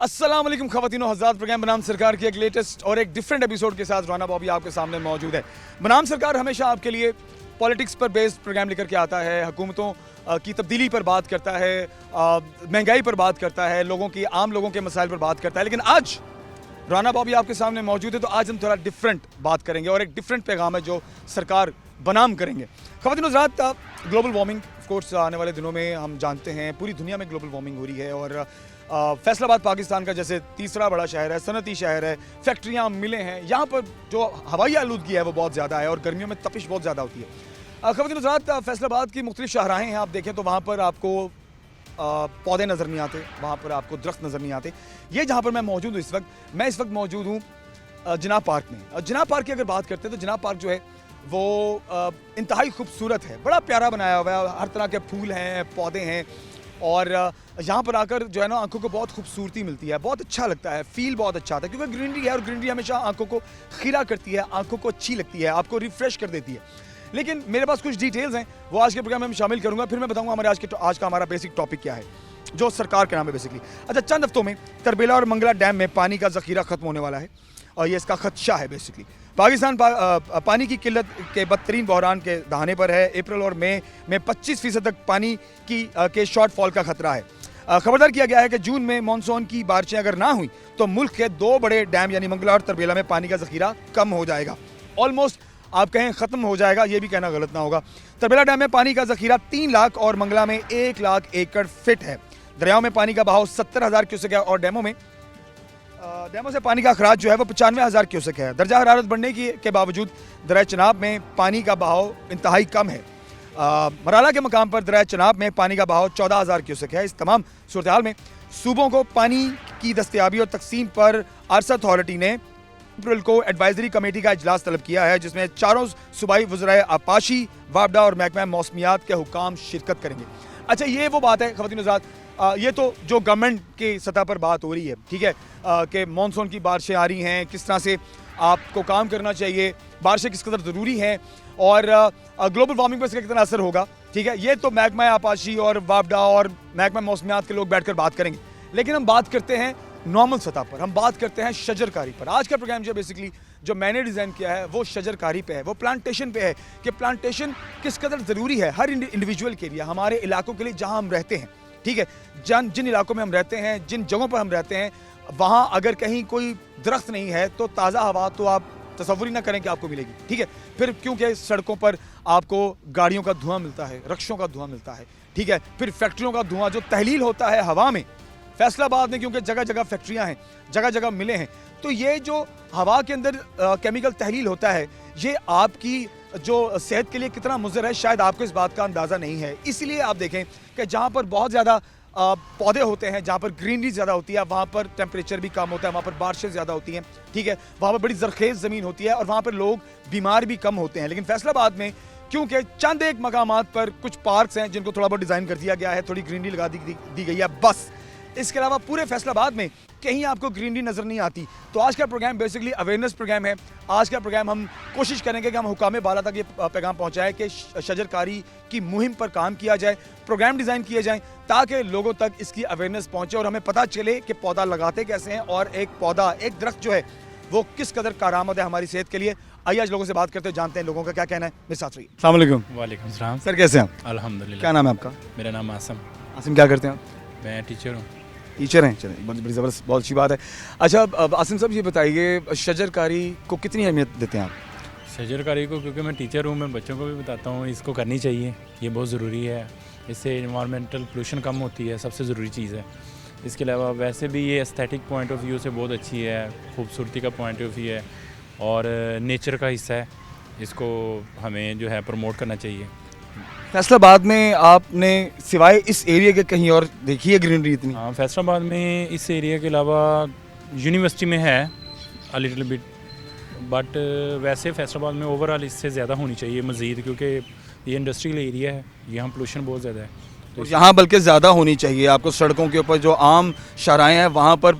अस्सलाम वालेकुम ख़वातीनो हज़रात, प्रोग्राम बनाम सरकार की एक लेटेस्ट और एक डिफरेंट एपिसोड के साथ राना बॉबी आपके सामने मौजूद है। बनाम सरकार हमेशा आपके लिए पॉलिटिक्स पर बेस्ड प्रोग्राम लेकर के आता है, हुकूमतों की तब्दीली पर बात करता है, महंगाई पर बात करता है, आम लोगों के मसाइल पर बात करता है। लेकिन आज राना बॉबी आपके सामने मौजूद है, तो आज हम थोड़ा डिफरेंट बात करेंगे और एक डिफरेंट पैगाम है जो सरकार बनाम करेंगे। ख़वातीनो हज़रात, ग्लोबल वार्मिंग ऑफ कोर्स आने वाले दिनों में हम जानते हैं पूरी दुनिया में ग्लोबल वार्मिंग हो रही है और फैसलाबाद पाकिस्तान का जैसे तीसरा बड़ा शहर है, सनती शहर है, फैक्ट्रियाँ मिले हैं, यहाँ पर जो हवाई आलूदगी है वो बहुत ज़्यादा है और गर्मियों में तपिश बहुत ज़्यादा होती है। ख़वातीनो हज़रात, फैसलाबाद की मुख्तलिफ शाहराहें हैं, आप देखें तो वहाँ पर आपको पौधे नज़र नहीं आते, वहाँ पर आपको दरख्त नज़र नहीं आते। ये जहाँ पर मैं मौजूद हूँ मैं इस वक्त मौजूद हूँ जिनाब पार्क में। जिनाब पार्क की अगर बात करते हैं तो जिनाब पार्क जो है वो इंतहाई खूबसूरत है, बड़ा प्यारा बनाया हुआ है, हर तरह के फूल हैं, पौधे हैं और यहाँ पर आकर जो है ना आंखों को बहुत खूबसूरती मिलती है, बहुत अच्छा लगता है, फील बहुत अच्छा आता है क्योंकि ग्रीनरी है और ग्रीनरी हमेशा आंखों को खीरा करती है, आंखों को अच्छी लगती है, आपको रिफ्रेश कर देती है। लेकिन मेरे पास कुछ डिटेल्स हैं, वो आज के प्रोग्राम में मैं शामिल करूँगा, फिर मैं बताऊँगा हमारे आज का हमारा बेसिक टॉपिक क्या है जो सरकार के नाम है बेसिकली। अच्छा, चंद हफ्तों में तरबेला और मंगला डैम में पानी का ज़ख़ीरा ख़त्म होने वाला है और ये इसका खदशा है बेसिकली। पाकिस्तान पानी की किल्लत के बदतरीन बहरान के दहाने पर है। अप्रैल और मई में 25% तक पानी के शॉर्टफॉल का खतरा है। खबरदार किया गया है कि जून में मानसून की बारिशें अगर ना हुई तो मुल्क के दो बड़े डैम यानी मंगला और तरबेला में पानी का ज़ख़ीरा कम हो जाएगा, ऑलमोस्ट आप कहें ख़त्म हो जाएगा, ये भी कहना गलत ना होगा। तरबेला डैम में पानी का ज़ख़ीरा 3 लाख और मंगला में 1 लाख एकड़ फिट है। दरियाओं में पानी का बहाव 70,000 क्यूसेक है और डैमों से पानी का अखराज जो है वो 95,000 क्यूसेक है। दर्जा हरारत बढ़ने के बावजूद दरिया चनाब में पानी का बहाव इंतहाई कम है। मराला के मकाम पर दरिया चनाब में पानी का बहाव 14,000 क्यूसेक है। इस तमाम सूरत हाल में सूबों को पानी की दस्तयाबी और तकसीम पर आरसा अथॉरिटी ने अप्रैल को एडवाइजरी कमेटी का इजलास तलब किया है, जिसमें चारों सूबाई वज़राए आपाशी, वापडा और महकमा मौसमियात के हुकाम शिरकत करेंगे। अच्छा, ये वो बात है ख़वातीनो हज़रात, ये तो जो गवर्नमेंट के सतह पर बात हो रही है, ठीक है, कि मानसून की बारिशें आ रही हैं, किस तरह से आपको काम करना चाहिए, बारिशें किस कदर ज़रूरी हैं और ग्लोबल वार्मिंग पर इसका कितना असर होगा, ठीक है, ये तो महकमा आपाशी और वापडा और महकमा मौसमियात के लोग बैठकर बात करेंगे। लेकिन हम बात करते हैं नॉर्मल सतह पर, हम बात करते हैं शजरकारी पर। आज का प्रोग्राम जो बेसिकली जो मैंने डिज़ाइन किया है वो शजरकारी पे है, वो प्लांटेशन पे है कि प्लांटेशन किस कदर ज़रूरी है हर इंडिविजुअल के लिए, हमारे इलाकों के लिए जहाँ हम रहते हैं, ठीक है। जिन इलाकों में हम रहते हैं, जिन जगहों पर हम रहते हैं, वहाँ अगर कहीं कोई दरख्त नहीं है तो ताज़ा हवा तो आप तसव्वुर ही ना करें कि आपको मिलेगी, ठीक है। फिर क्योंकि सड़कों पर आपको गाड़ियों का धुआं मिलता है, रक्शों का धुआं मिलता है, ठीक है, फिर फैक्ट्रियों का धुआं जो तहलील होता है हवा में। फैसलाबाद में क्योंकि जगह जगह फैक्ट्रियाँ हैं, जगह जगह मिले हैं, तो ये जो हवा के अंदर केमिकल तहलील होता है, ये आपकी जो सेहत के लिए कितना मुज़र है शायद आपको इस बात का अंदाज़ा नहीं है। इसलिए आप देखें कि जहाँ पर बहुत ज़्यादा पौधे होते हैं, जहाँ पर ग्रीनरी ज़्यादा होती है, वहाँ पर टेम्परेचर भी कम होता है, वहाँ पर बारिशें ज़्यादा होती हैं, ठीक है, वहाँ पर बड़ी ज़रखेज़ ज़मीन होती है और वहाँ पर लोग बीमार भी कम होते हैं। लेकिन फैसलाबाद में क्योंकि चंद एक मकामात पर कुछ पार्क्स हैं जिनको थोड़ा बहुत डिज़ाइन कर दिया गया है, थोड़ी ग्रीनरी लगा दी गई है, बस इसके अलावा पूरे फैसलाबाद में कहीं आपको ग्रीनरी नज़र नहीं आती। तो आज का प्रोग्राम बेसिकली अवेयरनेस प्रोग्राम है। आज का प्रोग्राम हम कोशिश करेंगे कि हम हुकाम बाला तक ये पैगाम पहुंचाएं कि शजरकारी की मुहिम पर काम किया जाए, प्रोग्राम डिज़ाइन किए जाएं ताकि लोगों तक इसकी अवेयरनेस पहुंचे और हमें पता चले कि पौधा लगाते कैसे हैं और एक दरख्त जो है वो किस कदर कारआमद है हमारी सेहत के लिए। आइए आज लोगों से बात करते हैं, जानते हैं लोगों का क्या कहना है। मेरे साथ रहिए। अस्सलाम वालेकुम। वालेकुम सलाम सर, कैसे हैं आप? अल्हम्दुलिल्लाह। क्या नाम है आपका? मेरा नाम आसम। आसिम, क्या करते हैं आप? मैं टीचर हूँ। टीचर हैं, चलें, बड़ी ज़बरदस्त, बहुत अच्छी बात है। अच्छा, आसिम साहब ये बताइए शजरकारी को कितनी अहमियत देते हैं आप? शजरकारी को क्योंकि मैं टीचर हूँ, मैं बच्चों को भी बताता हूँ इसको करनी चाहिए, ये बहुत ज़रूरी है, इससे इन्वायरमेंटल पोल्यूशन कम होती है, सबसे ज़रूरी चीज़ है। इसके अलावा वैसे भी ये एस्थेटिक पॉइंट ऑफ व्यू से बहुत अच्छी है, खूबसूरती का पॉइंट ऑफ व्यू है और नेचर का हिस्सा है, इसको हमें जो है प्रमोट करना चाहिए। फैसलाबाद में आपने सिवाय इस एरिया के कहीं और देखी है ग्रीनरी इतनी? हाँ, फैसलाबाद में इस एरिया के अलावा यूनिवर्सिटी में है अ लिटिल बिट, बट वैसे फैसलाबाद में ओवरऑल इससे ज़्यादा होनी चाहिए मज़ीद, क्योंकि ये इंडस्ट्रियल एरिया है, यहाँ पोल्यूशन बहुत ज़्यादा है। तो यहाँ बल्कि ज़्यादा होनी चाहिए। आपको सड़कों के ऊपर जो आम शाहराएँ हैं वहाँ पर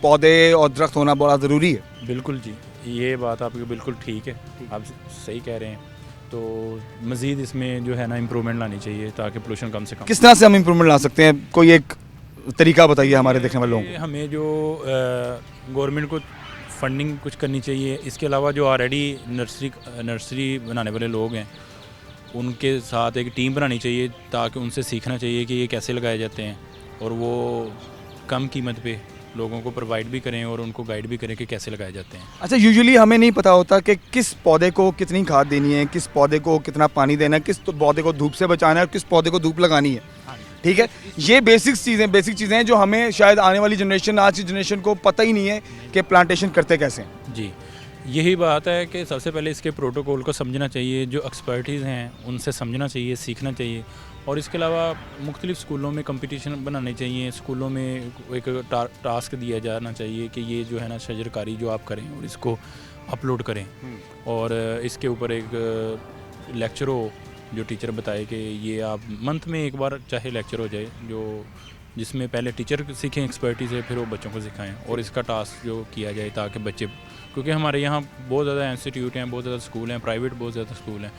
पौधे और दरख्त होना बड़ा ज़रूरी है। बिल्कुल जी, ये बात आपकी बिल्कुल ठीक है, आप सही कह रहे हैं। तो मज़ीद इसमें जो है ना इम्प्रूवमेंट लानी चाहिए ताकि पोल्यूशन कम से कम। किस तरह से हम इम्प्रूवमेंट ला सकते हैं? कोई एक तरीका बताइए हमारे देखने वाले लोगों ये हमें जो गवर्नमेंट को फंडिंग कुछ करनी चाहिए। इसके अलावा जो ऑलरेडी नर्सरी बनाने वाले लोग हैं उनके साथ एक टीम बनानी चाहिए, ताकि उनसे सीखना चाहिए कि ये कैसे लगाए जाते हैं, और वो कम कीमत पे लोगों को प्रोवाइड भी करें और उनको गाइड भी करें कि कैसे लगाए जाते हैं। अच्छा, यूजुअली हमें नहीं पता होता कि किस पौधे को कितनी खाद देनी है, किस पौधे को कितना पानी देना है, किस पौधे को धूप से बचाना है और किस पौधे को धूप लगानी है। ठीक है, ये बेसिक चीज़ें हैं जो हमें शायद आने वाली जनरेशन, आज की जनरेशन को पता ही नहीं है कि प्लांटेशन करते कैसे हैं। जी, यही बात है कि सबसे पहले इसके प्रोटोकॉल को समझना चाहिए, जो एक्सपर्टीज़ हैं उनसे समझना चाहिए, सीखना चाहिए। और इसके अलावा मुख्तलिफ़ स्कूलों में कंपटीशन बनाने चाहिए, स्कूलों में एक टास्क दिया जाना चाहिए कि ये जो है ना शजरकारी जो आप करें और इसको अपलोड करें, और इसके ऊपर एक लेक्चर हो जो टीचर बताए कि ये आप मंथ में एक बार चाहे लेक्चर हो जाए, जो जिसमें पहले टीचर सीखें एक्सपर्टीज़ है, फिर वो बच्चों को सिखाएं, और इसका टास्क जो किया जाए ताकि बच्चे, क्योंकि हमारे यहाँ बहुत ज़्यादा इंस्टीट्यूट हैं, बहुत ज़्यादा स्कूल हैं, प्राइवेट बहुत ज़्यादा स्कूल हैं।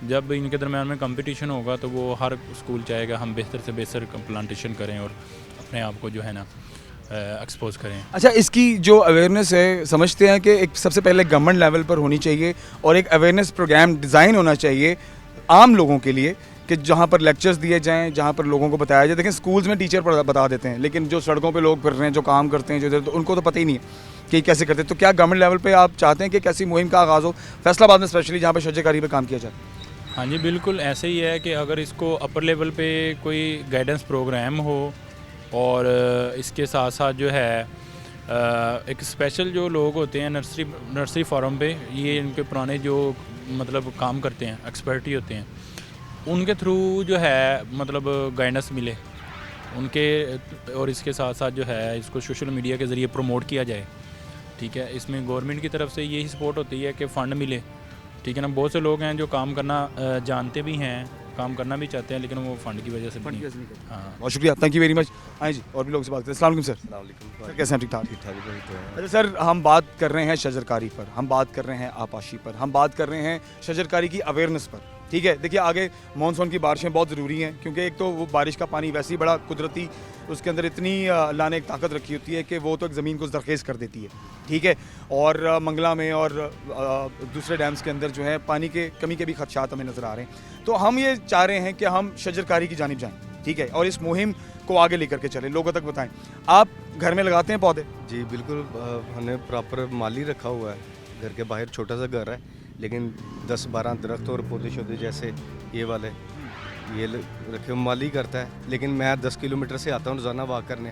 जब इनके दरम्यान में कंपटीशन होगा तो वो हर स्कूल चाहेगा हम बेहतर से बेहतर प्लांटेशन करें और अपने आप को जो है ना एक्सपोज करें। अच्छा, इसकी जो अवेयरनेस है, समझते हैं कि एक सबसे पहले गवर्नमेंट लेवल पर होनी चाहिए और एक अवेयरनेस प्रोग्राम डिज़ाइन होना चाहिए आम लोगों के लिए, कि जहाँ पर लेक्चर्स दिए जाएं, जहाँ पर लोगों को बताया जाए। देखें, स्कूल्स में टीचर बता देते हैं, लेकिन जो सड़कों पे लोग फिर रहे हैं, जो काम करते हैं, जो इधर, तो उनको तो पता ही नहीं है कि कैसे करते हैं। तो क्या गवर्नमेंट लेवल पे आप चाहते हैं कि कैसी मुहिम का आगाज़ हो फैसलाबाद में, स्पेशली जहाँ पर शजरकारी पे काम किया जाए? हाँ जी, बिल्कुल ऐसे ही है कि अगर इसको अपर लेवल पे कोई गाइडेंस प्रोग्राम हो, और इसके साथ साथ जो है एक स्पेशल जो लोग होते हैं नर्सरी फार्म पे, ये इनके पुराने जो मतलब काम करते हैं, एक्सपर्टी होते हैं, उनके थ्रू जो है मतलब गाइडेंस मिले उनके, और इसके साथ साथ जो है इसको सोशल मीडिया के ज़रिए प्रमोट किया जाए। ठीक है, इसमें गवर्नमेंट की तरफ से यही सपोर्ट होती है कि फ़ंड मिले। ठीक है ना, बहुत से लोग हैं जो काम करना जानते भी हैं, काम करना भी चाहते हैं, लेकिन वो फंड की वजह से नहीं। हाँ, बहुत शुक्रिया, थैंक यू वेरी मच। हाँ जी, और भी लोग से बात करते हैं। अस्सलाम वालेकुम सर। सर कैसे हैं? ठीक ठाक? अच्छा सर, हम बात कर रहे हैं शजरकारी पर, हम बात कर रहे हैं आपाशी पर, हम बात कर रहे हैं शजरकारी की अवेयरनेस पर। ठीक है, देखिए आगे मानसून की बारिशें बहुत ज़रूरी हैं, क्योंकि एक तो वो बारिश का पानी वैसे ही बड़ा कुदरती, उसके अंदर इतनी लाने एक ताकत रखी होती है कि वो तो एक ज़मीन को ज़रखेज़ कर देती है। ठीक है, और मंगला में और दूसरे डैम्स के अंदर जो है पानी के कमी के भी खदशात हमें नज़र आ रहे हैं। तो हम ये चाह रहे हैं कि हम शजरकारी की जानिब जाएँ। ठीक है, और इस मुहिम को आगे लेकर के चलें, लोगों तक बताएं। आप घर में लगाते हैं पौधे? जी बिल्कुल, हमने प्रॉपर माली रखा हुआ है। घर के बाहर छोटा सा घर है, लेकिन 10-12 दरख्त और पौधे शौधे जैसे ये वाले ये रखे माली करता है। लेकिन मैं 10 किलोमीटर से आता हूँ रोज़ाना वॉक करने,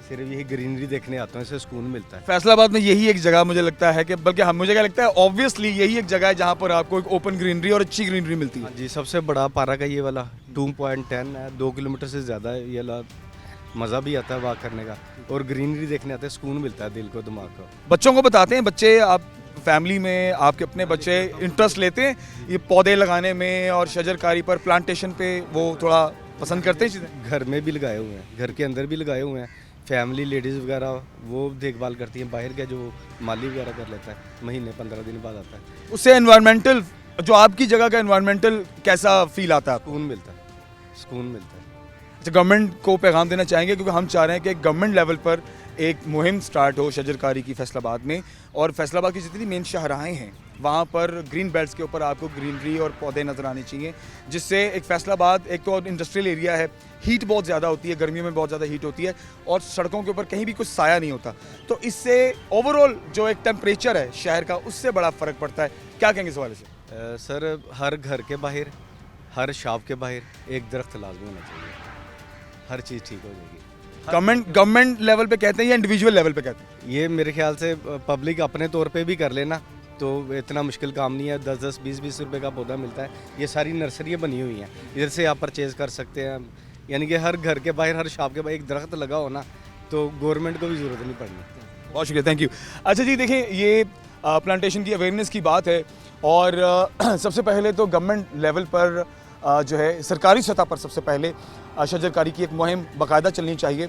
सिर्फ यही ग्रीनरी देखने आता हूँ, इससे सुकून मिलता है। फैसलाबाद में यही एक जगह मुझे लगता है कि, बल्कि मुझे क्या लगता है ऑब्वियसली यही एक जगह है जहाँ पर आपको एक ओपन ग्रीनरी और अच्छी ग्रीनरी मिलती है। जी, सबसे बड़ा पारा का ये वाला 2.10 है, 2 किलोमीटर से ज़्यादा है ये वाला। मज़ा भी आता है वॉक करने का, और ग्रीनरी देखने आते हैं, सुकून मिलता है दिल को, दिमाग को। बच्चों को बताते हैं, बच्चे आप फैमिली में आपके अपने बच्चे इंटरेस्ट लेते हैं ये पौधे लगाने में और शजरकारी पर, प्लांटेशन पे, वो थोड़ा पसंद करते हैं चीज़ें? घर में भी लगाए हुए हैं, घर के अंदर भी लगाए हुए हैं। फैमिली लेडीज़ वगैरह वो देखभाल करती हैं, बाहर का जो माली वगैरह कर लेता है, महीने 15 दिन बाद आता है। उससे एनवायरमेंटल, जो आपकी जगह का एनवायरमेंटल कैसा फील आता है? सुकून मिलता है, सुकून मिलता है। अच्छा, गवर्नमेंट को पैगाम देना चाहेंगे, क्योंकि हम चाह रहे हैं कि गवर्नमेंट लेवल पर एक मुहिम स्टार्ट हो शजरकारी की फैसलाबाद में, और फैसलाबाद की जितनी मेन शाहराहें हैं वहाँ पर ग्रीन बेल्ट्स के ऊपर आपको ग्रीनरी और पौधे नज़र आने चाहिए, जिससे एक फैसलाबाद, एक तो इंडस्ट्रियल एरिया है, हीट बहुत ज़्यादा होती है, गर्मियों में बहुत ज़्यादा हीट होती है, और सड़कों के ऊपर कहीं भी कुछ साया नहीं होता, तो इससे ओवरऑल जो एक टेम्परेचर है शहर का, उससे बड़ा फ़र्क पड़ता है। क्या कहेंगे इस हवाले से? सर, हर घर के बाहर, हर शॉप के बाहर एक दरख्त लाजमी होना चाहिए, हर चीज़ ठीक हो जाएगी। गवर्नमेंट लेवल पे कहते हैं या इंडिविजुअल लेवल पे कहते हैं? ये मेरे ख्याल से पब्लिक अपने तौर पे भी कर लेना तो इतना मुश्किल काम नहीं है। 10-10, 20-20 रुपए का पौधा मिलता है। ये सारी नर्सरियाँ बनी हुई हैं, इधर से आप परचेज़ कर सकते हैं। यानी कि हर घर के बाहर, हर शॉप के बाहर एक दरख्त लगा हो ना, तो गवर्नमेंट को भी ज़रूरत नहीं पड़नी। बहुत शुक्रिया, थैंक यू। अच्छा जी, देखें ये प्लांटेशन की अवेयरनेस की बात है, और सबसे पहले तो गवर्नमेंट लेवल पर जो है सरकारी सतह पर सबसे पहले शजरकारी की एक मुहिम बाकायदा चलनी चाहिए,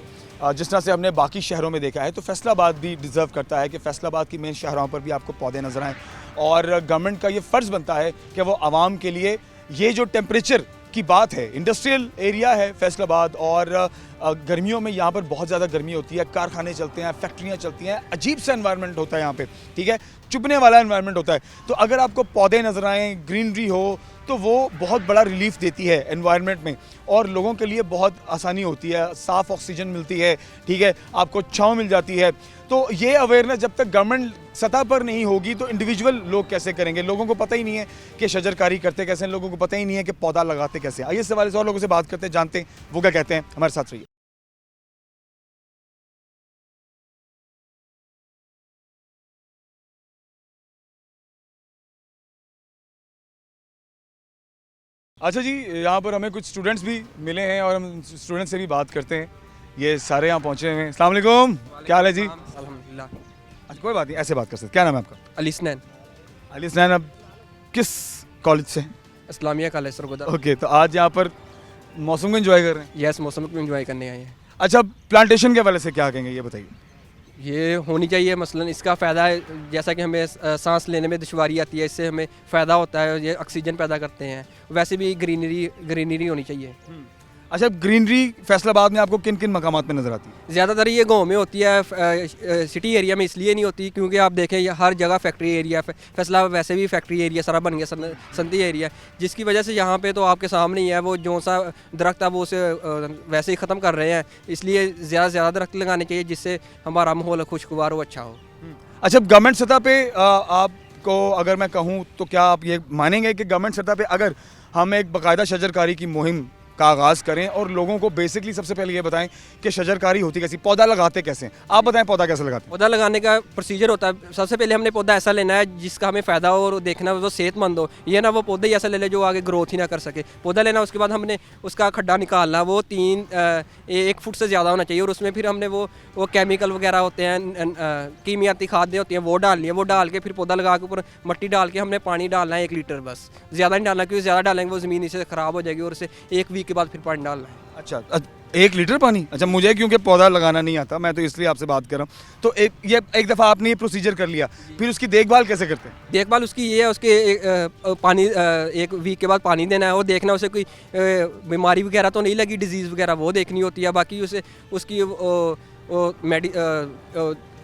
जिस तरह से हमने बाकी शहरों में देखा है। तो फैसलाबाद भी डिज़र्व करता है कि फैसलाबाद की मेन शहरों पर भी आपको पौधे नज़र आएँ, और गवर्नमेंट का ये फ़र्ज़ बनता है कि वो आवाम के लिए ये जो टेम्परेचर की बात है, इंडस्ट्रियल एरिया है फैसलाबाद, और गर्मियों में यहाँ पर बहुत ज़्यादा गर्मी होती है, कारखाने चलते हैं, फैक्ट्रियाँ चलती हैं, अजीब सा एनवायरनमेंट होता है यहाँ पे, ठीक है, चुभने वाला एनवायरनमेंट होता है। तो अगर आपको पौधे नजर आएँ, ग्रीनरी हो, तो वो बहुत बड़ा रिलीफ देती है एनवायरनमेंट में और लोगों के लिए बहुत आसानी होती है, साफ़ ऑक्सीजन मिलती है, ठीक है, आपको छाँव मिल जाती है। तो ये अवेयरनेस जब तक गवर्नमेंट सतह पर नहीं होगी तो इंडिविजुअल लोग कैसे करेंगे? लोगों को पता ही नहीं है कि शजरकारी करते कैसे हैं, लोगों को पता ही नहीं है कि पौधा लगाते कैसे हैं। आइए इस सवाल से और लोगों से बात करते हैं, जानते हैं वो क्या कहते हैं। हमारे साथ रहिए। अच्छा जी, यहाँ पर हमें कुछ स्टूडेंट्स भी मिले हैं और हम स्टूडेंट्स से भी बात करते हैं। ये सारे यहाँ पहुँचे हुए हैं। अस्सलाम वालेकुम, क्या हाल है जी? अल्हम्दुलिल्लाह। अच्छा कोई बात नहीं, ऐसे बात कर सकते। क्या नाम है आपका? अली स्नैन, अली स्नैन, अब किस कॉलेज से हैं? इस्लामिया कॉलेज सरगोदा। ओके, तो आज यहाँ पर मौसम को एंजॉय कर रहे हैं। यस, मौसम को एंजॉय करने आए हैं। अच्छा, प्लांटेशन के हवाले से क्या कहेंगे ये बताइए। ये होनी चाहिए, मसलन इसका फ़ायदा है, जैसा कि हमें सांस लेने में दुश्वारी आती है, इससे हमें फ़ायदा होता है, ये ऑक्सीजन पैदा करते हैं। वैसे भी ग्रीनरी होनी चाहिए। अच्छा, ग्रीनरी फैसलाबाद में आपको किन किन मकामात में नज़र आती है? ज़्यादातर ये गांव में होती है, सिटी एरिया में इसलिए नहीं होती क्योंकि आप देखें ये हर जगह फैक्ट्री एरिया, फैसलाबाद वैसे भी फैक्ट्री एरिया सारा बन गया, संती एरिया, जिसकी वजह से यहाँ पे तो आपके सामने ही है, वो जो सा दरख्त है वो उसे वैसे ही ख़त्म कर रहे हैं। इसलिए ज़्यादा से ज़्यादा दरख्त लगाने चाहिए जिससे हमारा माहौल खुशगवार हो, अच्छा हो। अच्छा, गवर्नमेंट सतह पे आपको अगर मैं कहूँ तो क्या आप ये मानेंगे कि गवर्नमेंट सतह पे अगर हम एक बाकायदा शजरकारी की मुहिम का आगाज़ करें और लोगों को बेसिकली सबसे पहले ये बताएं कि शजरकारी होती कैसी, पौधा लगाते कैसे हैं? आप बताएं पौधा कैसे लगाते हैं? पौधा लगाने का प्रोसीजर होता है, सबसे पहले हमने पौधा ऐसा लेना है जिसका हमें फ़ायदा हो और देखना वो सेहतमंद हो। ये ना वो पौधे ही ऐसा ले ले जो आगे ग्रोथ ही ना कर सके। पौधा लेना, उसके बाद हमने उसका खड्डा निकालना, वो 1 फुट से ज़्यादा होना चाहिए और उसमें फिर हमने वो केमिकल वगैरह होते हैं, कीमियाती खादें होती हैं, वो डालनी है। वो डाल के फिर पौधा लगा के ऊपर मट्टी डाल के हमने पानी डालना है 1 लीटर बस, ज़्यादा नहीं डालना क्योंकि ज़्यादा डालेंगे वो ज़मीन इससे ख़राब हो जाएगी और उसे 1 वीक के बाद फिर पानी डालना है। अच्छा, 1 लीटर पानी? अच्छा, मुझे क्योंकि पौधा लगाना नहीं आता, मैं तो इसलिए आपसे बात कर रहा हूँ। तो एक दफ़ा आपने ये प्रोसीजर कर लिया, फिर उसकी देखभाल कैसे करते हैं? देखभाल उसकी ये है, उसके पानी 1 वीक के बाद पानी देना है और देखना उसे कोई बीमारी वगैरह तो नहीं लगी, डिजीज़ वगैरह वो देखनी होती है। बाकी उसे उसकी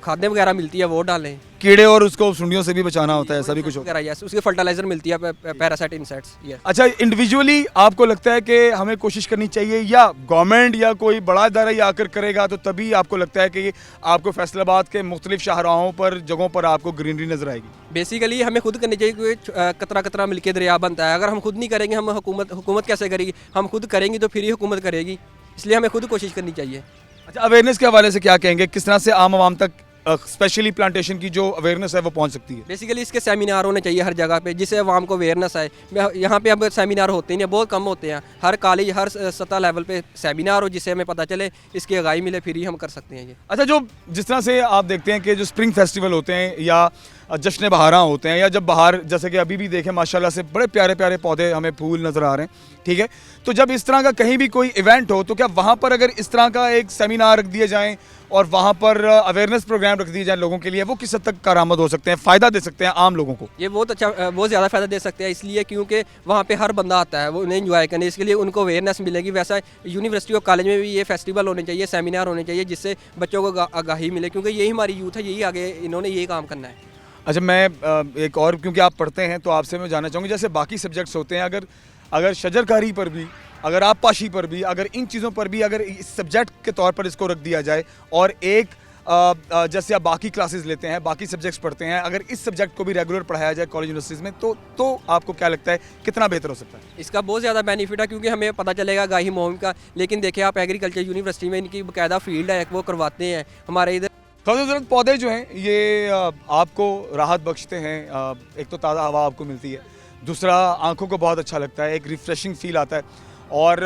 खादें वगैरह मिलती है वो डालें। कीड़े और उसको सुंडियों से भी बचाना होता है, ऐसा भी कुछ होता है? वगैरह, यस, उसके फर्टिलाइजर मिलती है, पैरासाइट इंसेक्ट्स। यस। अच्छा, इंडिविजुअली आपको लगता है कि हमें कोशिश करनी चाहिए या गवर्नमेंट या कोई बड़ा इदारा ही आकर करेगा तो तभी आपको लगता है कि आपको फैसलाबाद के मुख्तलिफ शाहराहों पर, जगहों पर आपको ग्रीनरी नजर आएगी? बेसिकली हमें खुद करनी चाहिए क्योंकि कतरा कतरा मिलके दरिया बनता है। अगर हम खुद नहीं करेंगे, हम हुकूमत कैसे करेगी? हम खुद करेंगे तो फिर ही हुकूमत करेगी, इसलिए हमें खुद कोशिश करनी चाहिए। अच्छा, अवेयरनेस के हवाले से क्या कहेंगे? किस तरह से आम आवाम तक स्पेशली प्लांटेशन की जो अवेयरनेस है वो पहुंच सकती है? बेसिकली इसके सेमिनार होने चाहिए हर जगह पे जिससे आवाम को अवेयरनेस आए। यहाँ पे अब सेमिनार होते ही नहीं, बहुत कम होते हैं। हर कॉलेज, हर सतह लेवल पे सेमिनार हो जिससे हमें पता चले, इसकी आगाही मिले, फिर ही हम कर सकते हैं ये। अच्छा, जो जिस तरह से आप देखते हैं कि जो स्प्रिंग फेस्टिवल होते हैं या जश्न बहारां होते हैं, या जब बाहर जैसे कि अभी भी देखें माशाल्लाह से बड़े प्यारे प्यारे पौधे हमें फूल नज़र आ रहे हैं, ठीक है, तो जब इस तरह का कहीं भी कोई इवेंट हो तो क्या वहाँ पर अगर इस तरह का एक सेमिनार रख दिए जाएँ और वहाँ पर अवेयरनेस प्रोग्राम रख दिए जाए लोगों के लिए, वो किस हद तक कारामद हो सकते हैं, फ़ायदा दे सकते हैं आम लोगों को? ये बहुत अच्छा, बहुत ज़्यादा फ़ायदा दे सकते हैं, इसलिए क्योंकि वहाँ पे हर बंदा आता है, वो उन्हें एंजॉय करने, इसके लिए उनको अवेयरनेस मिलेगी। वैसा यूनिवर्सिटी और कॉलेज में भी ये फेस्टिवल होने चाहिए, सेमिनार होने चाहिए जिससे बच्चों को आगाही मिले, क्योंकि यही हमारी यूथ है, यही आगे इन्होंने यही काम करना है। अच्छा, मैं एक और, क्योंकि आप पढ़ते हैं तो आपसे मैं जानना चाहूँगी, जैसे बाकी सब्जेक्ट्स होते हैं, अगर शजरकारी पर भी, अगर आबपाशी पर भी, अगर इन चीज़ों पर भी अगर इस सब्जेक्ट के तौर पर इसको रख दिया जाए और एक जैसे आप बाकी क्लासेस लेते हैं, बाकी सब्जेक्ट्स पढ़ते हैं, अगर इस सब्जेक्ट को भी रेगुलर पढ़ाया जाए कॉलेज यूनिवर्सिटीज़ में तो आपको क्या लगता है कितना बेहतर हो सकता है? इसका बहुत ज़्यादा बेनिफिट है क्योंकि हमें पता चलेगा गाही मोम का। लेकिन देखिए आप एग्रीकल्चर यूनिवर्सिटी में इनकी बाकायदा फील्ड है, वो करवाते हैं। हमारे इधर खूबसूरत पौधे जो हैं ये आपको राहत बख्शते हैं। एक तो ताज़ा हवा आपको मिलती है, दूसरा आंखों को बहुत अच्छा लगता है, एक रिफ़्रेशिंग फील आता है। और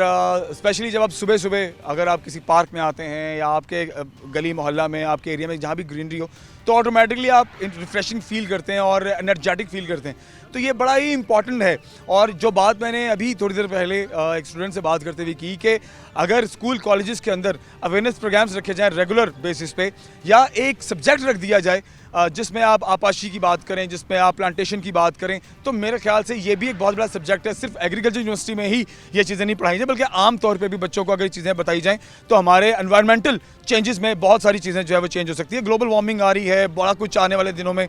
स्पेशली जब आप सुबह सुबह अगर आप किसी पार्क में आते हैं या आपके गली मोहल्ला में, आपके एरिया में जहाँ भी ग्रीनरी हो, तो ऑटोमेटिकली आप रिफ़्रेशिंग फील करते हैं और एनर्जेटिक फील करते हैं। तो ये बड़ा ही इंपॉर्टेंट है। और जो बात मैंने अभी थोड़ी देर पहले एक स्टूडेंट से बात करते हुए की कि अगर स्कूल कॉलेजेस के अंदर अवेयरनेस प्रोग्राम्स रखे जाएँ रेगुलर बेसिस पे, या एक सब्जेक्ट रख दिया जाए जिसमें आप आपाशी की बात करें, जिसमें आप प्लांटेशन की बात करें, तो मेरे ख्याल से ये भी एक बहुत बड़ा सब्जेक्ट है। सिर्फ एग्रीकल्चर यूनिवर्सिटी में ही ये चीज़ें नहीं पढ़ाई जाए, बल्कि आम तौर पे भी बच्चों को अगर ये चीज़ें बताई जाएँ तो हमारे एनवायरमेंटल चेंजेस में बहुत सारी चीज़ें जो है वो चेंज हो सकती है। ग्लोबल वार्मिंग आ रही है, बड़ा कुछ आने वाले दिनों में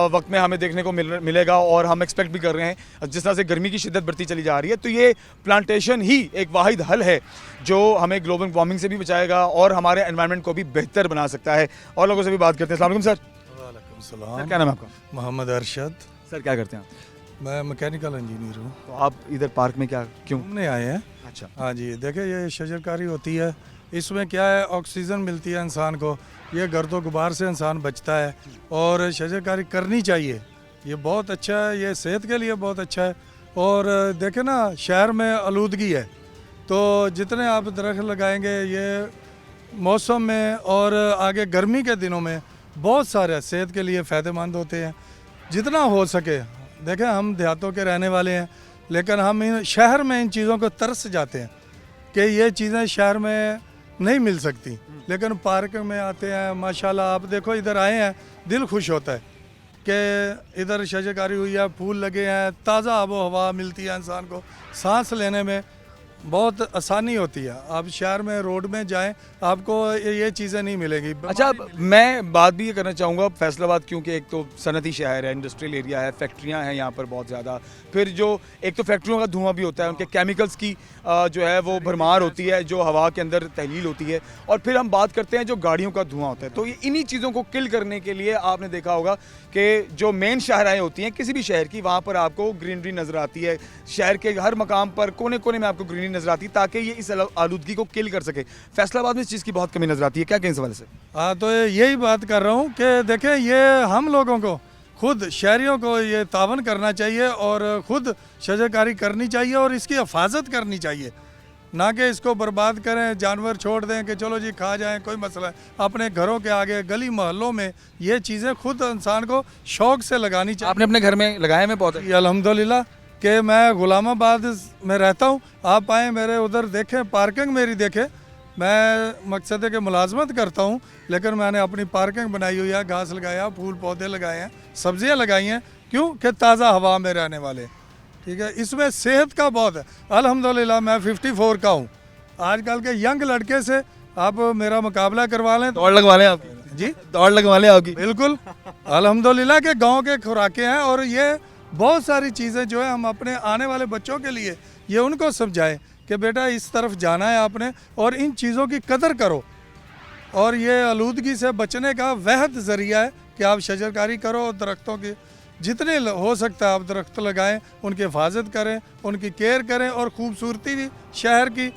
वक्त में हमें देखने को मिलेगा, और हम एक्सपेक्ट भी कर रहे हैं जिस तरह से गर्मी की शिद्दत बढ़ती चली जा रही है। तो ये प्लांटेशन ही एक वाहिद हल है जो हमें ग्लोबल वार्मिंग से भी बचाएगा और हमारे एनवायरनमेंट को भी बेहतर बना सकता है। और लोगों से भी बात करते हैं। अस्सलाम वालेकुम सर। वालेकुम सर सलाम। क्या नाम है आपका? मोहम्मद अरशद। सर क्या करते हैं आप? मैं मैकेनिकल इंजीनियर हूँ। तो आप इधर पार्क में क्या क्यों? घूमने आए हैं। अच्छा, हाँ जी, देखिए ये शजरकारी होती है, इसमें क्या है, ऑक्सीजन मिलती है इंसान को, ये गर्दो गुबार से इंसान बचता है और शजरकारी करनी चाहिए। ये बहुत अच्छा है, ये सेहत के लिए बहुत अच्छा है। और देखे ना, शहर में आलूदगी है, तो जितने आप दरख्त लगाएंगे ये मौसम में और आगे गर्मी के दिनों में बहुत सारे सेहत के लिए फ़ायदेमंद होते हैं। जितना हो सके, देखें हम देहातों के रहने वाले हैं, लेकिन हम इन शहर में इन चीज़ों को तरस जाते हैं कि ये चीज़ें शहर में नहीं मिल सकती, लेकिन पार्क में आते हैं माशाल्लाह। आप देखो इधर आए हैं, दिल खुश होता है कि इधर शजरकारी हुई है, फूल लगे हैं, ताज़ा आबो हवा मिलती है इंसान को, सांस लेने में बहुत आसानी होती है। आप शहर में रोड में जाएं, आपको ये चीज़ें नहीं मिलेगी। अच्छा, मैं बात भी ये करना चाहूँगा फैसलाबाद, क्योंकि एक तो सनती शहर है, इंडस्ट्रियल एरिया है, फैक्ट्रियाँ हैं यहाँ पर बहुत ज़्यादा। फिर जो एक तो फैक्ट्रियों का धुआं भी होता है, उनके केमिकल्स की जो है वो भरमार होती है, जो हवा के अंदर तहलील होती है। और फिर हम बात करते हैं जो गाड़ियों का धुआं होता है। तो ये इन्हीं चीज़ों को किल करने के लिए आपने देखा होगा कि जो मेन शाहराएँ होती हैं किसी भी शहर की, वहाँ पर आपको ग्रीनरी नज़र आती है। शहर के हर मकाम पर कोने कोने में आपको ग्रीनरी नज़र आती है, ताकि ये इस आलूदगी को किल कर सके। फैसलाबाद में इस चीज़ की बहुत कमी नज़र आती है, क्या कहें इस हवाले से? हाँ, तो यही बात कर रहा हूँ कि देखें, ये हम लोगों को खुद शहरियों को ये तावन करना चाहिए और ख़ुद शजरकारी करनी चाहिए और इसकी हिफाजत करनी चाहिए, ना कि इसको बर्बाद करें, जानवर छोड़ दें कि चलो जी खा जाएं, कोई मसला है। अपने घरों के आगे, गली मोहल्लों में ये चीज़ें खुद इंसान को शौक़ से लगानी चाहिए। आपने अपने घर में लगाए हुए पौधे? अल्हम्दुलिल्लाह कि मैं गुलामाबाद में रहता हूँ, आप आएँ मेरे उधर देखें, पार्किंग मेरी देखें। मैं मकसद है कि मुलाजमत करता हूँ, लेकिन मैंने अपनी पार्किंग बनाई हुई है, घास लगाया, फूल पौधे लगाए हैं, सब्जियाँ लगाई हैं। क्यों? कि ताज़ा हवा में रहने वाले, ठीक है। इसमें सेहत का बहुत है। अल्हम्दुलिल्लाह मैं 54 का हूँ। आजकल के यंग लड़के से आप मेरा मुकाबला करवा लें, दौड़ लगवा लें आपकी? जी, दौड़ लगवा लें आपकी? बिल्कुल। अल्हम्दुलिल्लाह के गांव के खुराकें हैं और ये बहुत सारी चीज़ें जो है हम अपने आने वाले बच्चों के लिए ये उनको समझाएं कि बेटा इस तरफ जाना है आपने और इन चीज़ों की कदर करो। और ये आलूदगी से बचने का वहद ज़रिया है कि आप शजरकारी करो, दरख्तों की जितने हो सकता है आप दरख्त लगाएं, उनकी हिफाजत करें, उनकी केयर करें। और ख़ूबसूरती भी शहर की,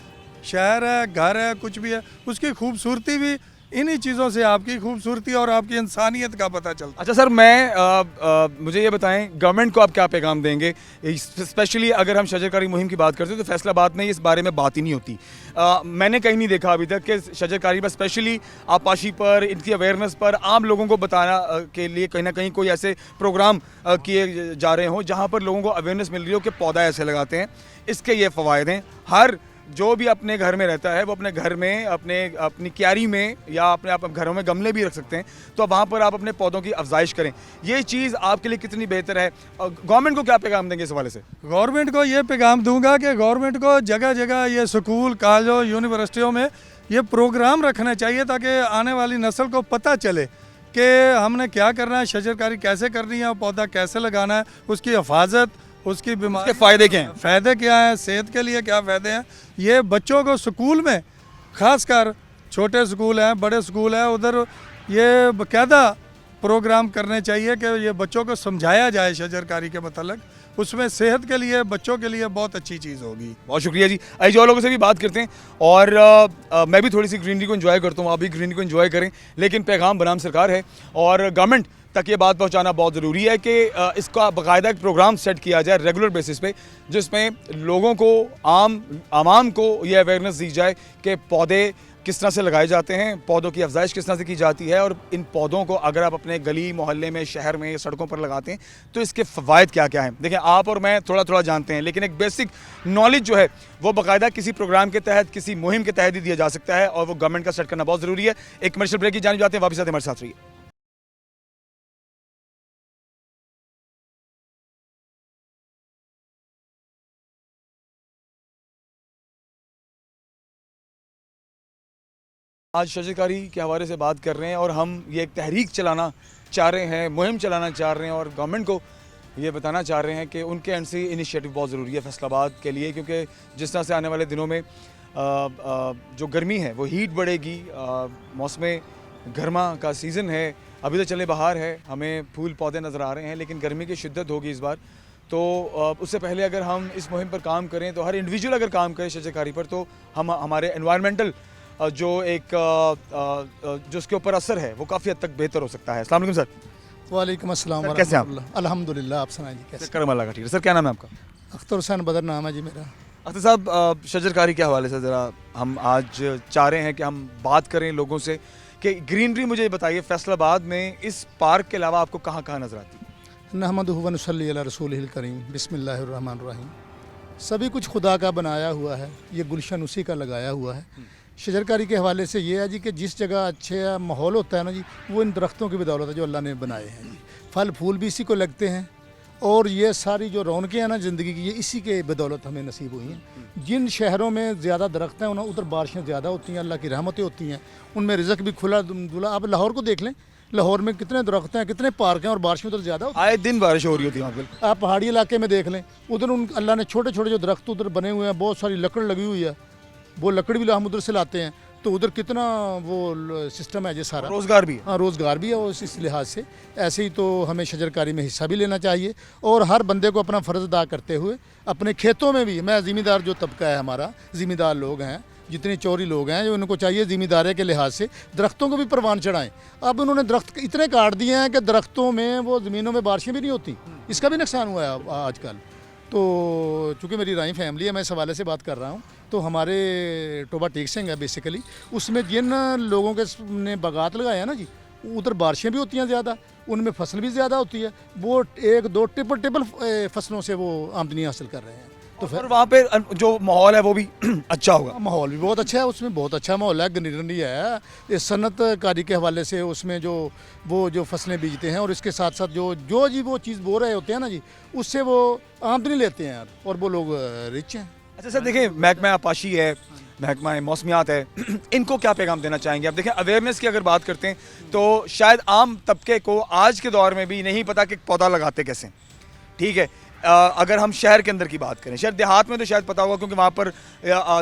शहर है, घर है, कुछ भी है, उसकी खूबसूरती भी इन्हीं चीज़ों से आपकी खूबसूरती और आपकी इंसानियत का पता चलता है। अच्छा सर, मुझे ये बताएं, गवर्नमेंट को आप क्या पैगाम देंगे, स्पेशली अगर हम शजरकारी मुहिम की बात करते हैं तो फैसलाबाद में इस बारे में बात ही नहीं होती। मैंने कहीं नहीं देखा अभी तक कि शजरकारी पर, स्पेशली आपाशी पर, इनकी अवेयरनेस पर आम लोगों को बताना के लिए कहीं ना कहीं कोई ऐसे प्रोग्राम किए जा रहे हों जहाँ पर लोगों को अवेयरनेस मिल रही हो कि पौधा ऐसे लगाते हैं, इसके ये फ़वायद हैं। हर जो भी अपने घर में रहता है वो अपने घर में, अपनी क्यारी में या अपने आप घरों में गमले भी रख सकते हैं, तो वहाँ पर आप अपने पौधों की अफजाइश करें। ये चीज़ आपके लिए कितनी बेहतर है? गवर्नमेंट को क्या पैगाम देंगे इस हवाले से? गवर्नमेंट को ये पैगाम दूंगा कि गवर्नमेंट को जगह जगह ये स्कूल, कॉलेजों, यूनिवर्सिटियों में ये प्रोग्राम रखना चाहिए ताकि आने वाली नस्ल को पता चले कि हमने क्या करना है, शजरकारी कैसे करनी है, पौधा कैसे लगाना है, उसकी हिफाजत, उसकी बीमारी उसके फ़ायदे क्या हैं, फ़ायदे क्या हैं, सेहत के लिए क्या फ़ायदे हैं। ये बच्चों को स्कूल में, ख़ासकर छोटे स्कूल हैं, बड़े स्कूल हैं, उधर ये बाकायदा प्रोग्राम करने चाहिए कि ये बच्चों को समझाया जाए शजरकारी के मतलब। उसमें सेहत के लिए, बच्चों के लिए बहुत अच्छी चीज़ होगी। बहुत शुक्रिया जी। आइए जो लोगों से भी बात करते हैं, और मैं भी थोड़ी सी ग्रीनरी को एंजॉय करता हूँ, आप भी ग्रीनरी को एंजॉय करें, लेकिन पैगाम बनाम सरकार है और गवर्नमेंट तक ये बात पहुंचाना बहुत ज़रूरी है कि इसका बाकायदा एक प्रोग्राम सेट किया जाए रेगुलर बेसिस पे, जिसमें लोगों को, आवाम को ये अवेयरनेस दी जाए कि पौधे किस तरह से लगाए जाते हैं, पौधों की अफजाइश किस तरह से की जाती है, और इन पौधों को अगर आप अपने गली मोहल्ले में, शहर में, सड़कों पर लगाते हैं तो इसके फ़वायद क्या क्या हैं। देखिए, आप और मैं थोड़ा थोड़ा जानते हैं, लेकिन एक बेसिक नॉलेज जो है वो बाकायदा किसी प्रोग्राम के तहत, किसी मुहिम के तहत ही दिया जा सकता है, और वो गवर्नमेंट का सेट करना बहुत ज़रूरी है। एक कमर्शियल ब्रेक की जाने जाते हैं, वापस आते हैं, हमारे साथ रहिए। आज शजरकारी के हवाले से बात कर रहे हैं और हम ये एक तहरीक चलाना चाह रहे हैं, मुहिम चलाना चाह रहे हैं और गवर्नमेंट को ये बताना चाह रहे हैं कि उनके एंड से इनिशिएटिव बहुत ज़रूरी है फैसलाबाद के लिए, क्योंकि जिस तरह से आने वाले दिनों में जो गर्मी है वो हीट बढ़ेगी, मौसम गर्मा का सीज़न है, अभी तो चले बाहर है, हमें फूल पौधे नज़र आ रहे हैं, लेकिन गर्मी की शिद्दत होगी इस बार। तो उससे पहले अगर हम इस मुहिम पर काम करें, तो हर इंडिविजुअल अगर काम करे शजरकारी पर, तो हम हमारे एनवायरमेंटल जो एक जो उसके ऊपर असर है वो काफ़ी हद तक बेहतर हो सकता है। अस्सलाम वालेकुम सर। वालेकुम अस्सलाम सर, कैसे हैं आप? वरहमतुल्लाह। अल्हम्दुलिल्लाह, आप सुनाइए कैसे? करम अल्लाह का, ठीक है सर। क्या नाम है आपका? अख्तर हुसैन बदर नाम है जी मेरा। अख्तर साहब, शजरकारी के हवाले से ज़रा हम आज चाह रहे हैं कि हम बात करें लोगों से कि ग्रीनरी, मुझे ये बताइए फैसलाबाद में इस पार्क के अलावा आपको कहाँ कहाँ नज़र आती है? नहमदुहु व नुसल्ली अला रसूलिहिल करीम, बिस्मिल्लाहिर रहमानिर रहीम। सभी कुछ खुदा का बनाया हुआ है, ये गुलशन उसी का लगाया हुआ है। शजरकारी के हवाले से ये है जी कि जिस जगह अच्छे माहौल होता है ना जी, वो इन दरख्तों की बदौलत है जो अल्लाह ने बनाए हैं जी। फल फूल भी इसी को लगते हैं और ये सारी जो रौनकें हैं ना ज़िंदगी की, ये इसी के बदौलत हमें नसीब हुई हैं। जिन शहरों में ज़्यादा दरख्त हैं उधर बारिशें ज़्यादा होती हैं, अल्लाह की रहमतें होती हैं, उनमें रिज़्क भी खुला दुला। आप लाहौर को देख लें, लाहौर में कितने दरख्त हैं, कितने पार्क हैं और बारिशें उधर ज़्यादा होती हैं। आए दिन बारिश हो रही होती है वहाँ पर। आप पहाड़ी इलाके में देख लें, उधर उन अल्लाह ने छोटे छोटे जो दरख्त उधर बने हुए हैं, बहुत सारी लकड़ लगी हुई है, वो लकड़ भी हम उधर से लाते हैं, तो उधर कितना वो सिस्टम है ये सारा। रोज़गार भी है। हाँ, रोज़गार भी है और इस लिहाज से ऐसे ही तो हमें शजरकारी में हिस्सा भी लेना चाहिए और हर बंदे को अपना फ़र्ज़ अदा करते हुए अपने खेतों में भी। मैं ज़िम्मेदार जो तबका है हमारा, ज़िम्मेदार लोग हैं, जितने चौरी लोग हैं, जो उनको चाहिए ज़िम्मेदारी के लिहाज से दरख्तों को भी परवान चढ़ाएँ। अब उन्होंने दरख्त इतने काट दिए हैं कि दरख्तों में वो ज़मीनों में बारिशें भी नहीं होती, इसका भी नुकसान हुआ है आजकल। तो चूँकि मेरी राई फैमिली है, मैं इस हवाले से बात कर रहा हूँ, तो हमारे टोबा टेक सिंह है बेसिकली, उसमें जिन लोगों के ने बागात लगाए हैं ना जी, उधर बारिशें भी होती हैं ज़्यादा, उनमें फसल भी ज़्यादा होती है, वो एक दो ट्रिपल फसलों से वो आमदनी हासिल कर रहे हैं। तो और वहाँ पे जो माहौल है वो भी अच्छा होगा। माहौल भी बहुत अच्छा है, उसमें बहुत अच्छा माहौल है, ग्रीनरी है। इस सन्नतकारी के हवाले से उसमें जो फसलें बीजते हैं और इसके साथ साथ जो जी वो चीज़ बो रहे होते हैं ना जी, उससे वो आमदनी लेते हैं यार, और वो लोग रिच हैं। अच्छा सर, देखिए महकमा आपाशी है, महकमा मौसमियात है, इनको क्या पैगाम देना चाहेंगे आप? देखें, अवेयरनेस की अगर बात करते हैं तो शायद आम तबके को आज के दौर में भी नहीं पता कि पौधा लगाते कैसे, ठीक है। अगर हम शहर के अंदर की बात करें, शहर देहात में तो शायद पता होगा, क्योंकि वहाँ पर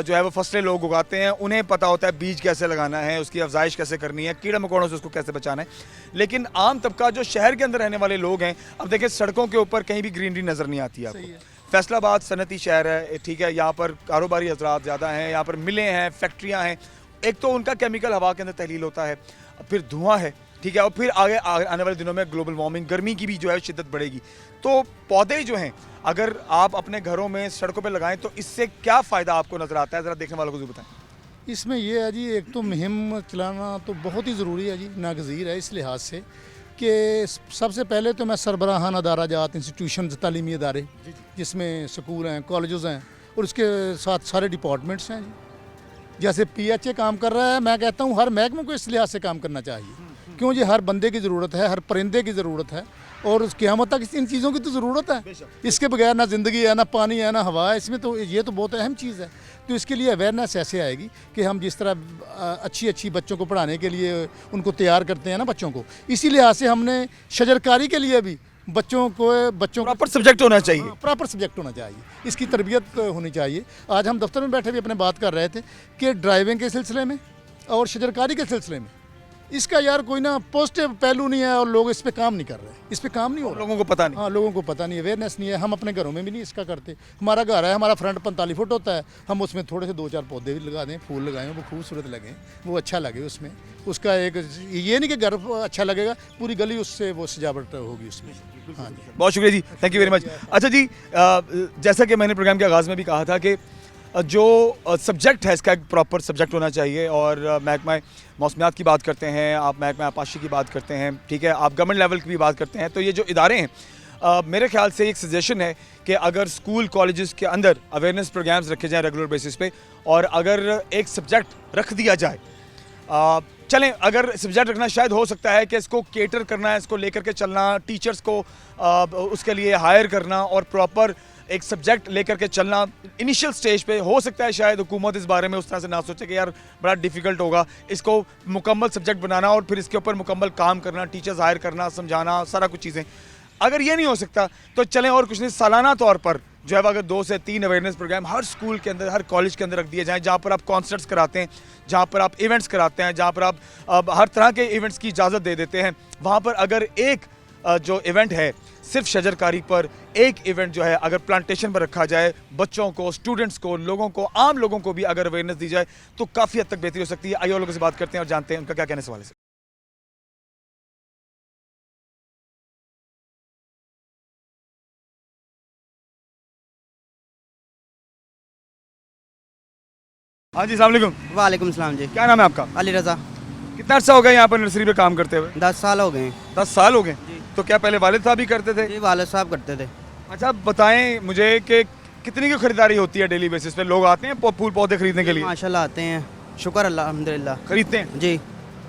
जो है वो फसलें लोग उगाते हैं, उन्हें पता होता है बीज कैसे लगाना है, उसकी अफजाइश कैसे करनी है, कीड़े मकोड़ों से उसको कैसे बचाना है। लेकिन आम तबका जो शहर के अंदर रहने वाले लोग हैं, अब देखिए सड़कों के ऊपर कहीं भी ग्रीनरी नज़र नहीं आती है आपको। फैसलाबाद सनती शहर है, ठीक है, यहाँ पर कारोबारी हजरात ज़्यादा हैं, यहाँ पर मिलें हैं, फैक्ट्रियाँ हैं। एक तो उनका केमिकल हवा के अंदर तहलील होता है, फिर धुआं है, ठीक है, और फिर आगे आने वाले दिनों में ग्लोबल वार्मिंग, गर्मी की भी जो है शिद्दत बढ़ेगी। तो पौधे जो हैं अगर आप अपने घरों में सड़कों पर लगाएं तो इससे क्या फ़ायदा आपको नज़र आता है, ज़रा देखने वालों को जरूर बताएं। इसमें यह है जी, एक तो मुहिम चलाना तो बहुत ही ज़रूरी है जी, नागज़ीर है इस लिहाज से कि सबसे पहले तो मैं सरबराहान अदारा जात इंस्टीट्यूशन तालीमी अदारे, जिसमें स्कूल हैं, कॉलेजेस हैं और उसके साथ सारे डिपार्टमेंट्स हैं जी। जैसे PHA काम कर रहा है, मैं कहता हूँ हर महकमे को इस लिहाज से काम करना चाहिए, क्यों जी हर बंदे की ज़रूरत है, हर परिंदे की ज़रूरत है और क़यामत तक इन चीज़ों की तो ज़रूरत है। इसके बगैर ना ज़िंदगी है, ना पानी है, ना हवा है, इसमें तो ये तो बहुत अहम चीज़ है। तो इसके लिए अवेयरनेस ऐसे आएगी कि हम जिस तरह अच्छी बच्चों को पढ़ाने के लिए उनको तैयार करते हैं ना बच्चों को, इसी लिहाज से हमने शजरकारी के लिए भी बच्चों को प्रॉपर सब्जेक्ट होना चाहिए, प्रॉपर सब्जेक्ट होना चाहिए, इसकी तरबियत होनी चाहिए। आज हम दफ्तर में बैठे भी अपने बात कर रहे थे कि ड्राइविंग के सिलसिले में और शजरकारी के सिलसिले में इसका यार कोई ना पॉजिटिव पहलू नहीं है और लोग इस पे काम नहीं कर रहे, इस पे काम नहीं हो रहा, लोगों को पता नहीं। हाँ, लोगों को पता नहीं, अवेयरनेस नहीं है। हम अपने घरों में भी नहीं इसका करते। हमारा घर है, हमारा फ्रंट 45 फुट होता है, हम उसमें थोड़े से 2-4 पौधे भी लगा दें, फूल लगाएं, वो खूबसूरत लगें, वो अच्छा लगे उसमें। उसका एक ये नहीं कि घर अच्छा लगेगा, पूरी गली उससे वो सजावट होगी उसमें। हाँ जी, बहुत शुक्रिया जी, थैंक यू वेरी मच। अच्छा जी, जैसा कि मैंने प्रोग्राम के आगाज़ में भी कहा था कि जो सब्जेक्ट है इसका एक प्रॉपर सब्जेक्ट होना चाहिए। और महकमा मौसमियात की बात करते हैं, आप महकमा आपाशी की बात करते हैं, ठीक है, आप गवर्नमेंट लेवल की भी बात करते हैं, तो ये जो इदारे हैं मेरे ख्याल से एक सजेशन है कि अगर स्कूल कॉलेजेस के अंदर अवेयरनेस प्रोग्राम्स रखे जाएँ रेगुलर बेसिस पे, और अगर एक सब्जेक्ट रख दिया जाए चलें, अगर सब्जेक्ट रखना शायद हो सकता है कि इसको केटर करना है, इसको लेकर के चलना, टीचर्स को उसके लिए हायर करना और प्रॉपर एक सब्जेक्ट लेकर के चलना इनिशियल स्टेज पे हो सकता है शायद हुकूमत इस बारे में उस तरह से ना सोचे कि यार बड़ा डिफ़िकल्ट होगा इसको मुकम्मल सब्जेक्ट बनाना और फिर इसके ऊपर मुकम्मल काम करना, टीचर्स हायर करना, समझाना, सारा कुछ चीज़ें। अगर ये नहीं हो सकता तो चलें और कुछ नहीं, सालाना तौर पर जो है अगर 2 से 3 अवेयरनेस प्रोग्राम हर स्कूल के अंदर, हर कॉलेज के अंदर रख दिए जाएँ, जहाँ पर आप कॉन्सर्ट्स कराते हैं, जहाँ पर आप इवेंट्स कराते हैं, जहाँ पर आप हर तरह के इवेंट्स की इजाज़त दे देते हैं, वहाँ पर अगर एक जो इवेंट है सिर्फ शजरकारी पर, एक इवेंट जो है अगर प्लांटेशन पर रखा जाए, बच्चों को, स्टूडेंट्स को, लोगों को, आम लोगों को भी अगर अवेयरनेस दी जाए तो काफ़ी हद तक बेहतरी हो सकती है। आइए और लोगों से बात करते हैं और जानते हैं उनका क्या कहने सवाल है। हाँ जी, अस्सलाम वालेकुम। वालेकुम सलाम जी। क्या नाम है आपका? अली रज़ा। कितना अर्सा हो गया यहाँ पर नर्सरी पे काम करते हुए? 10 साल हो गए। 10 साल हो गए। तो क्या पहले वालिद साहब ही करते थे? जी, वालिद साहब करते थे। अच्छा, बताएं मुझे कि कितनी की खरीदारी होती है डेली बेसिस पे? लोग आते हैं फूल पौधे खरीदने के लिए? माशाल्लाह आते हैं, शुक्र अल्लाह, अल्हम्दुलिल्लाह खरीदते हैं जी।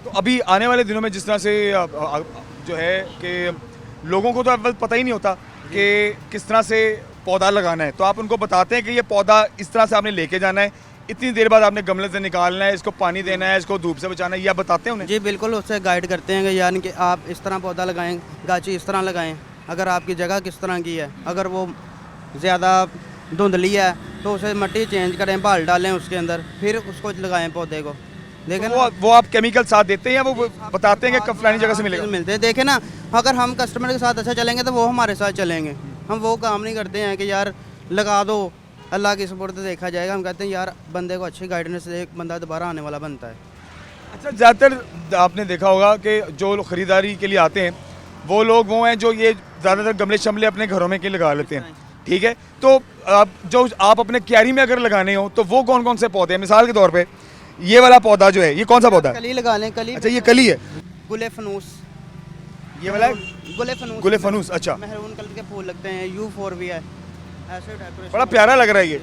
तो अभी आने वाले दिनों में जिस तरह से जो है कि लोगों को तो अव्वल पता ही नहीं होता कि किस तरह से पौधा लगाना है, तो आप उनको बताते हैं कि ये पौधा इस तरह से आपने लेके जाना है, इतनी देर बाद आपने गमले से निकालना है, इसको पानी देना है, इसको धूप से बचाना है, ये आप बताते हैं उन्हें? जी बिल्कुल, उससे गाइड करते हैं कि यानी कि आप इस तरह पौधा लगाएं, गाची इस तरह लगाएं, अगर आपकी जगह किस तरह की है, अगर वो ज़्यादा धुंधली है तो उसे मिट्टी चेंज करें, बाल डालें उसके अंदर, फिर उसको लगाएं पौधे को। देखें तो वो आप केमिकल साथ देते हैं या वो बताते हैं कि फलानी जगह से मिलेगा? मिलते हैं। देखें ना, अगर हम कस्टमर के साथ अच्छा चलेंगे तो वो हमारे साथ चलेंगे। हम वो काम नहीं करते हैं कि यार लगा दो, अल्लाह की सपोर्ट से देखा जाएगा। हम कहते हैं यार बंदे को अच्छी गाइडेंस दे, एक बंदा दोबारा आने वाला बनता है। अच्छा, ज़्यादातर आपने देखा होगा कि जो लोग ख़रीदारी के लिए आते हैं वो लोग वो हैं जो ये ज़्यादातर गमले शमले अपने घरों में के लगा लेते हैं, ठीक है? तो जो आप अपने क्यारी में अगर लगाने हो तो वो कौन कौन से पौधे हैं? मिसाल के तौर पे ये वाला पौधा जो है, ये कौन सा पौधा है? कली लगा लें, कली। अच्छा, ये कली है, गुले फनूस, ये वाला गुले फनूस, गुले फनूस। अच्छा, मेहरून कलर के फूल लगते हैं, U4 भी है, ऐसे डेकोरेशन। बड़ा प्यारा लग रहा है ये।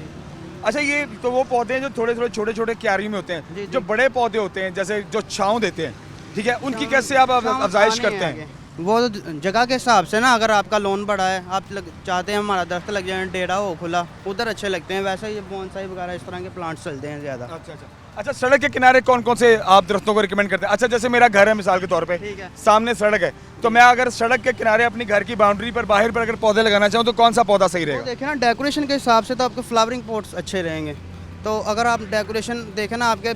अच्छा, ये तो वो पौधे हैं जो थोड़े थोड़े छोटे छोटे क्यारी में होते हैं। जी, जो बड़े पौधे होते हैं जैसे जो छाँव देते हैं, ठीक है, उनकी कैसे आप अफजाइश करते हैं? वो जगह के हिसाब से ना, अगर आपका लोन बड़ा है, आप चाहते हैं हमारा दरख्त लग जाए, डेरा हो खुला, उधर अच्छे लगते हैं। वैसे ये बोनसाई वगैरह इस तरह के प्लांट्स चलते हैं ज़्यादा। अच्छा अच्छा अच्छा, सड़क के किनारे कौन कौन से आप दरख्तों को रिकमेंड करते हैं? अच्छा, जैसे मेरा घर है मिसाल के तौर पे, ठीक है, सामने सड़क है, तो मैं अगर सड़क के किनारे अपनी घर की बाउंड्री पर बाहर पर अगर पौधे लगाना चाहूँ तो कौन सा पौधा सही तो रहेगा? देखें ना, डेकोरेशन के हिसाब से तो आपके फ्लावरिंग पॉट्स अच्छे रहेंगे। तो अगर आप डेकोरेशन देखें ना, आपके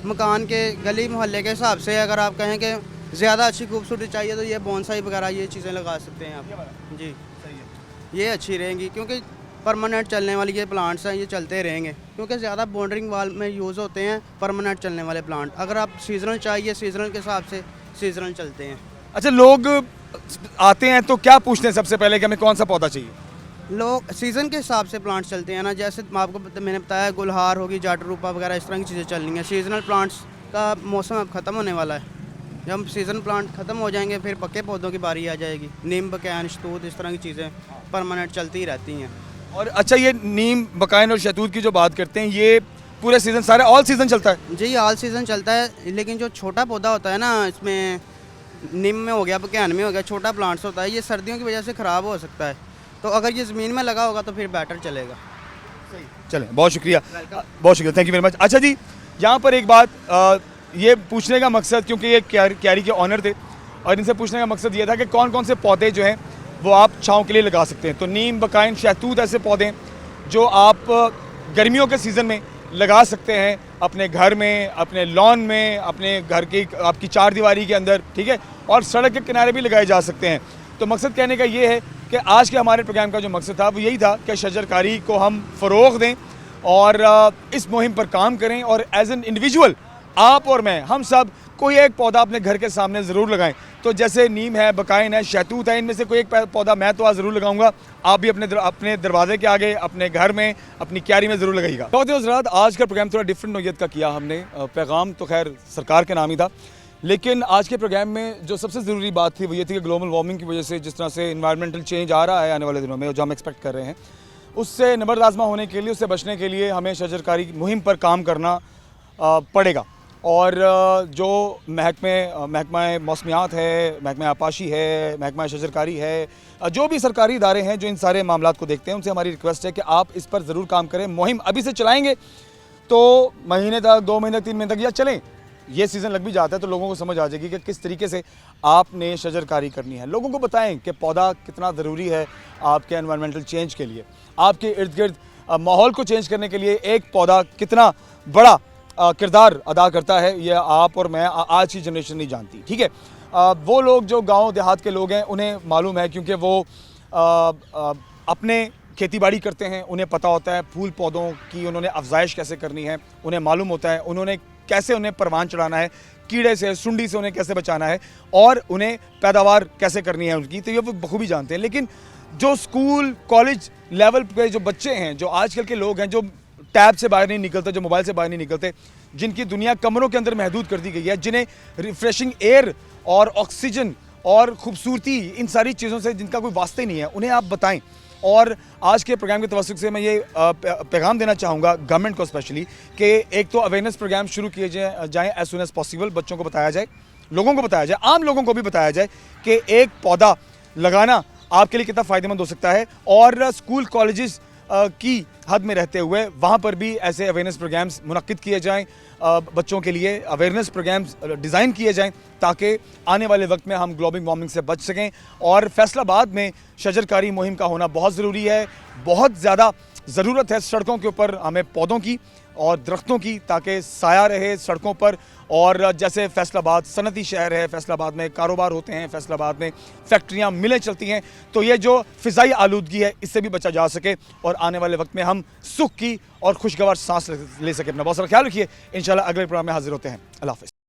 मकान के गली मोहल्ले के हिसाब से अगर आप कहें कि ज़्यादा अच्छी खूबसूरती चाहिए तो ये बोनसाई वगैरह ये चीज़ें लगा सकते हैं आप। जी सही है। ये अच्छी रहेंगी क्योंकि परमानेंट चलने वाली ये प्लांट्स हैं, ये चलते रहेंगे क्योंकि ज़्यादा बाउंड्रिंग वाल में यूज़ होते हैं परमानेंट चलने वाले प्लांट। अगर आप सीजनल चाहिए, सीजनल के हिसाब से सीजनल चलते हैं। अच्छा, लोग आते हैं तो क्या पूछते हैं सबसे पहले कि हमें कौन सा पौधा चाहिए? लोग सीज़न के हिसाब से प्लांट चलते हैं ना, जैसे आपको मैंने बताया गुलहार होगी, जाटरूपा वगैरह इस तरह की चीज़ें चलनी है। सीजनल प्लांट्स का मौसम अब ख़त्म होने वाला है, जब सीज़न प्लांट ख़त्म हो जाएंगे फिर पक्के पौधों की बारी आ जाएगी। नीम, बकैन, शहतूत, इस तरह की चीज़ें परमानेंट चलती ही रहती हैं। और अच्छा, ये नीम, बकाइन और शहतूत की जो बात करते हैं, ये पूरे सीज़न, सारे ऑल सीज़न चलता है? जी, ऑल सीज़न चलता है, लेकिन जो छोटा पौधा होता है ना, इसमें नीम में हो गया, बकैन में हो गया, छोटा प्लांट्स होता है, ये सर्दियों की वजह से ख़राब हो सकता है। तो अगर ये ज़मीन में लगा होगा तो फिर बेटर चलेगा। चलें, बहुत शुक्रिया, बहुत शुक्रिया, थैंक यू वेरी मच। अच्छा जी, यहाँ पर एक बात ये पूछने का मकसद, क्योंकि ये क्यारी के ऑनर थे और इनसे पूछने का मकसद ये था कि कौन कौन से पौधे जो हैं वो आप छाँव के लिए लगा सकते हैं। तो नीम, बकाइन, शहतूत ऐसे पौधे हैं जो आप गर्मियों के सीज़न में लगा सकते हैं अपने घर में, अपने लॉन में, अपने घर की आपकी चार दीवारी के अंदर, ठीक है, और सड़क के किनारे भी लगाए जा सकते हैं। तो मकसद कहने का ये है कि आज के हमारे प्रोग्राम का जो मकसद था वो यही था कि शजरकारी को हम फ़रोग़ दें और इस मुहिम पर काम करें, और एज एन इंडिविजुअल आप और मैं, हम सब कोई एक पौधा अपने घर के सामने ज़रूर लगाएं। तो जैसे नीम है, बकाइन है, शहतूत है, इनमें से कोई एक पौधा मैं तो आज ज़रूर लगाऊंगा। आप भी अपने दरवाजे के आगे, अपने घर में, अपनी क्यारी में ज़रूर लगाइएगा। तो हज़रात, आज का प्रोग्राम थोड़ा डिफरेंट नौयत का किया हमने। पैगाम तो खैर सरकार के नाम ही था, लेकिन आज के प्रोग्राम में जो सबसे ज़रूरी बात थी वो ये थी कि ग्लोबल वार्मिंग की वजह से जिस तरह से इन्वायरमेंटल चेंज आ रहा है आने वाले दिनों में, जो हम एक्सपेक्ट कर रहे हैं, उससे नबर्द आज़मा होने के लिए, उससे बचने के लिए हमें शजरकारी मुहिम पर काम करना पड़ेगा। और जो महकमा मौसमियात है, महकमा आपाशी है, महकमा शजरकारी है, जो भी सरकारी इदारे हैं जो इन सारे मामलात को देखते हैं, उनसे हमारी रिक्वेस्ट है कि आप इस पर ज़रूर काम करें। मुहिम अभी से चलाएंगे तो महीने तक, 2 महीने तक, 3 महीने तक या चलें, ये सीज़न लग भी जाता है तो लोगों को समझ आ जाएगी कि किस तरीके से आपने शजरकारी करनी है। लोगों को बताएं कि पौधा कितना ज़रूरी है आपके एनवायरमेंटल चेंज के लिए, आपके इर्द गिर्द माहौल को चेंज करने के लिए एक पौधा कितना बड़ा किरदार अदा करता है, ये आप और मैं आज की जनरेशन नहीं जानती। ठीक है, वो लोग जो गांव देहात के लोग हैं उन्हें मालूम है, क्योंकि वो अपने खेती बाड़ी करते हैं, उन्हें पता होता है फूल पौधों की उन्होंने अफजाइश कैसे करनी है, उन्हें मालूम होता है उन्होंने कैसे उन्हें परवान चढ़ाना है, कीड़े से, सुंडी से उन्हें कैसे बचाना है और उन्हें पैदावार कैसे करनी है उनकी, तो ये वो बखूबी जानते हैं। लेकिन जो स्कूल कॉलेज लेवल पे जो बच्चे हैं, जो आजकल के लोग हैं, जो टैब से बाहर नहीं निकलते, जो मोबाइल से बाहर नहीं निकलते, जिनकी दुनिया कमरों के अंदर महदूद कर दी गई है, जिन्हें रिफ्रेशिंग एयर और ऑक्सीजन और खूबसूरती, इन सारी चीज़ों से जिनका कोई वास्ता ही नहीं है, उन्हें आप बताएं। और आज के प्रोग्राम के तवस्सुक से मैं ये पैगाम देना चाहूँगा गवर्नमेंट को स्पेशली कि एक तो अवेयरनेस प्रोग्राम शुरू किए जाएँ एज सुन एज पॉसिबल, बच्चों को बताया जाए, लोगों को बताया जाए, आम लोगों को भी बताया जाए कि एक पौधा लगाना आपके लिए कितना फ़ायदेमंद हो सकता है। और स्कूल कॉलेजेस की हद में रहते हुए वहाँ पर भी ऐसे अवेयरनेस प्रोग्राम्स मुनक्किद किए जाएं, बच्चों के लिए अवेयरनेस प्रोग्राम्स डिज़ाइन किए जाएं ताकि आने वाले वक्त में हम ग्लोबल वार्मिंग से बच सकें। और फैसलाबाद में शजरकारी मुहिम का होना बहुत ज़रूरी है, बहुत ज़्यादा ज़रूरत है सड़कों के ऊपर हमें पौधों की और दरख्तों की, ताकि साया रहे सड़कों पर। और जैसे फैसलाबाद सनती शहर है, फैसलाबाद में कारोबार होते हैं, फैसलाबाद में फैक्ट्रियां, मिलें चलती हैं, तो ये जो फ़िज़ाई आलूदगी है इससे भी बचा जा सके और आने वाले वक्त में हम सुख की और खुशगवार सांस ले सके। अपना बहुत सारा ख्याल रखिए, इंशाल्लाह अगले प्रोग्राम में हाजिर होते हैं। अल्लाह हाफ़िज़।